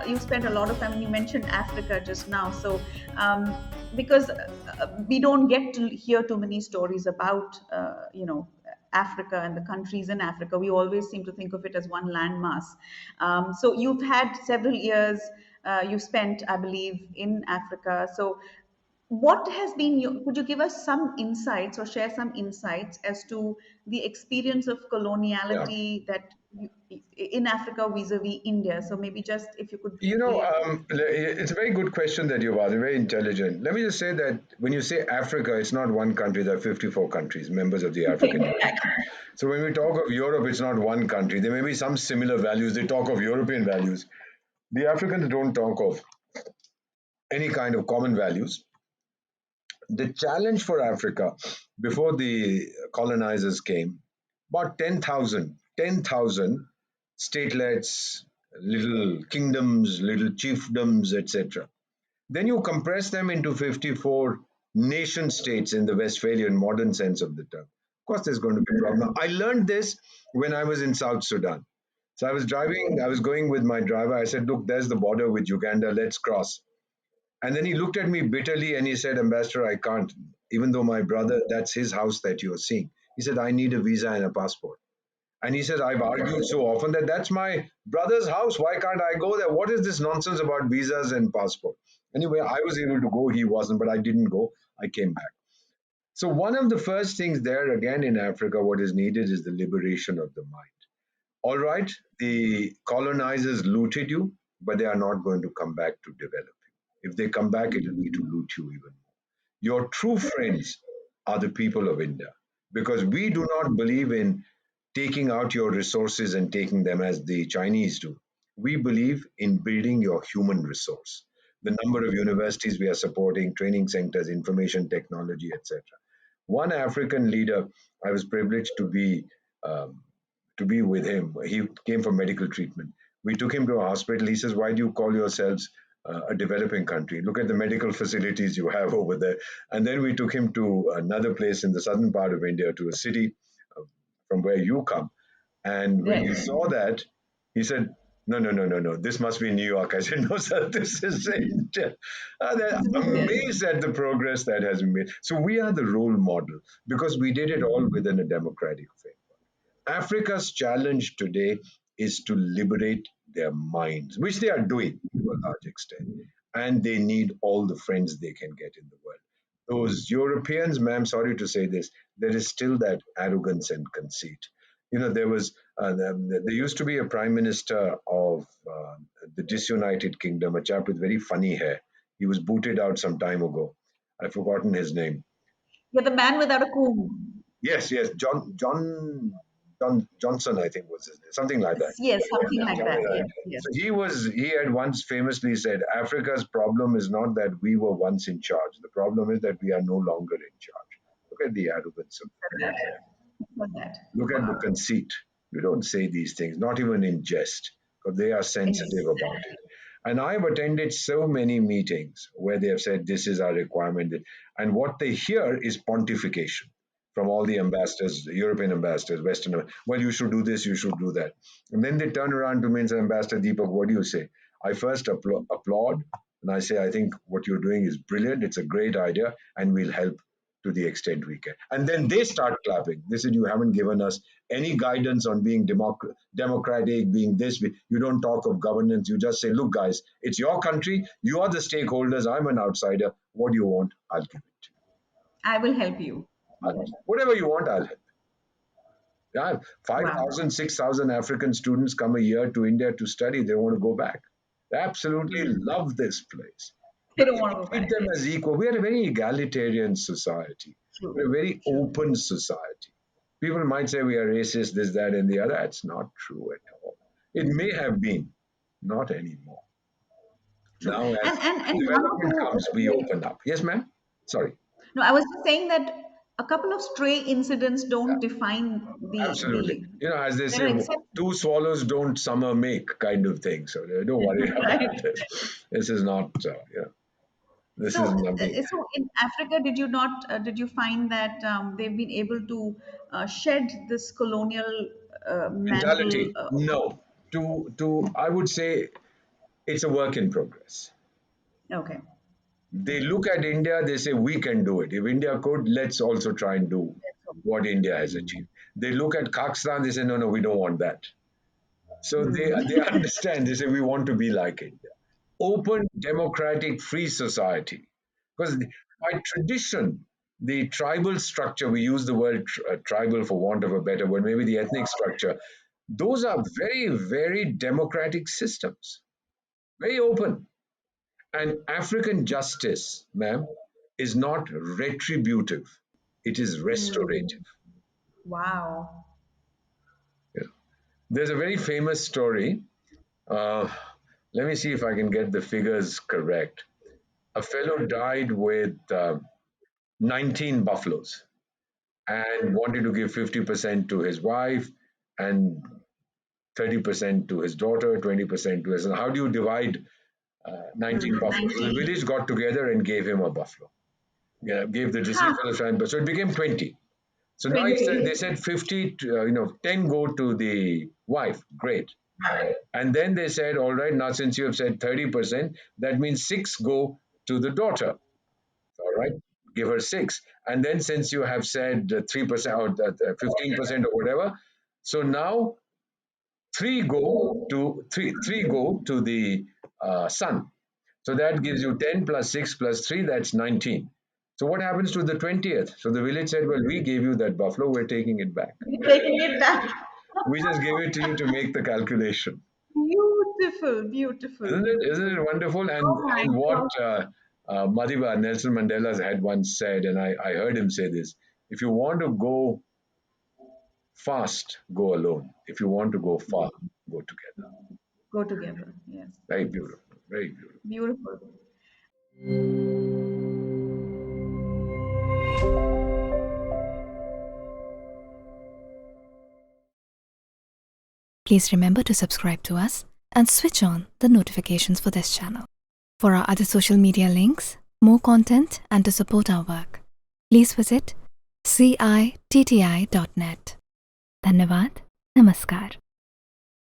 you spent a lot of time, and you mentioned Africa just now. So because we don't get to hear too many stories about Africa and the countries in Africa. We always seem to think of it as one landmass. So you've had several years you've spent, I believe, in Africa. So what has been your, could you give us some insights or share some insights as to the experience of Yeah. coloniality in Africa vis-a-vis India? So maybe just if you could It's a very good question that you've asked, very intelligent. Let me just say that when you say Africa, it's not one country, there are 54 countries, members of the African Union. exactly. So when we talk of Europe, it's not one country. There may be some similar values. They talk of European values. The Africans don't talk of any kind of common values. The challenge for Africa before the colonizers came, about 10,000 statelets, little kingdoms, little chiefdoms, etc. Then you compress them into 54 nation states in the Westphalian modern sense of the term. Of course, there's going to be a problem. I learned this when I was in South Sudan. So I was going with my driver. I said, look, there's the border with Uganda, let's cross. And then he looked at me bitterly and he said, Ambassador, I can't. Even though my brother, that's his house that you're seeing. He said, I need a visa and a passport. And he says, I've argued so often that that's my brother's house. Why can't I go there? What is this nonsense about visas and passport? Anyway, I was able to go. He wasn't, but I didn't go. I came back. So, one of the first things there, again in Africa, what is needed is the liberation of the mind. All right, the colonizers looted you, but they are not going to come back to develop you. If they come back, it will be to loot you even more. Your true friends are the people of India because we do not believe in taking out your resources and taking them as the Chinese do. We believe in building your human resource. The number of universities we are supporting, training centers, information technology, etc. One African leader, I was privileged um, to be with him. He came for medical treatment. We took him to a hospital. He says, "Why do you call yourselves a developing country? Look at the medical facilities you have over there." And then we took him to another place in the southern part of India, to a city uh, from where you come. And when he Right. saw that, he said, "No, no, no, no, no. This must be New York." I said, "No, sir, this is India." They're It's India. amazed at the progress that has been made. So we are the role model because we did it all within a democratic framework. Africa's challenge today is to liberate their minds, which they are doing to a large extent. And they need all the friends they can get in the world. Those Europeans, ma'am, sorry to say this, there is still that arrogance and conceit. There used to be a prime minister of the disunited kingdom, a chap with very funny hair. He was booted out some time ago. I've forgotten his name. You're the man without a comb. Yes, yes, John Johnson, I think was his name, something like that. Yes, something like that. Something like Yes, that. yes. So he had once famously said, Africa's problem is not that we were once in charge. The problem is that we are no longer in charge. Look at the arrogance of For that. For that. look at the Wow. conceit. We don't say these things, not even in jest, because they are sensitive about Exactly. it. And I've attended so many meetings where they have said this is our requirement. And what they hear is pontification from all the ambassadors, the European ambassadors, Western. Well, you should do this, you should do that. And then they turn around to me and say, Ambassador Deepak, what do you say? I first applaud and I say, I think what you're doing is brilliant. It's a great idea, and we'll help to the extent we can. And then they start clapping. They said, you haven't given us any guidance on being democratic, being this. You don't talk of governance. You just say, look, guys, it's your country. You are the stakeholders. I'm an outsider. What do you want? I'll give it to I will help you. whatever you want, I'll help. Yeah, Wow. 5,000, 6,000 African students come a year to India to study. They want to go back. They absolutely love this place. They But don't we want to go treat back. them as equal. We are a very egalitarian society. True. We're a very True. open society. People might say we are racist, this, that, and the other. It's not true at all. It may have been, not anymore. True. Now, as And one or development two comes, we stray, open up. Yes, ma'am? Sorry. no, I was just saying that a couple of stray incidents don't define Absolutely. the As they there say, are exceptions. two swallows don't summer make kind of thing. So don't worry Right. about this. This is not, this is nothing. So in Africa, did you find that they've been able to shed this colonial mantle? Mentality, no. I would say it's a work in progress. Okay. They look at India, they say, we can do it. If India could, let's also try and do what India has achieved. They look at Kazakhstan, they say, no, no, we don't want that. So they understand, they say, we want to be like India. Open, democratic, free society. Because by tradition, the tribal structure, we use the word tribal for want of a better word, maybe the ethnic structure, those are very, very democratic systems, very open. And African justice, ma'am, is not retributive, it is Mm. restorative. Wow. Yeah. There's a very famous story. Uh, Let me see if I can get the figures correct. A fellow died with 19 buffaloes and wanted to give 50% to his wife and 30% to his daughter, 20% to his son. How do you divide 19 buffaloes? So the 19. village got together and gave him a buffalo. Yeah, gave the Ha, deceased fellow son. So it became 20. So now they 20. said 50, 10 go to the wife. Great. And then they said, all right, now since you have said 30%, that means six go to the daughter. All right, give her six. And then since you have said 3% or 15% or whatever, so now three go to the son. So that gives you 10 plus 6 plus 3, that's 19. So what happens to the 20th? So the village said, well, we gave you that buffalo, we're taking it back. You're taking it back. We just gave it to you to make the calculation. Beautiful, beautiful. Isn't it wonderful? Oh my And what God. Madiba Nelson Mandela had once said, and I heard him say this: if you want to go fast, go alone. If you want to go far, go together. Go together. Yes, Very yes. beautiful. Very beautiful. Beautiful. Please remember to subscribe to us and switch on the notifications for this channel. For our other social media links, more content, and to support our work, please visit citti.net. Dhanyavad. Namaskar.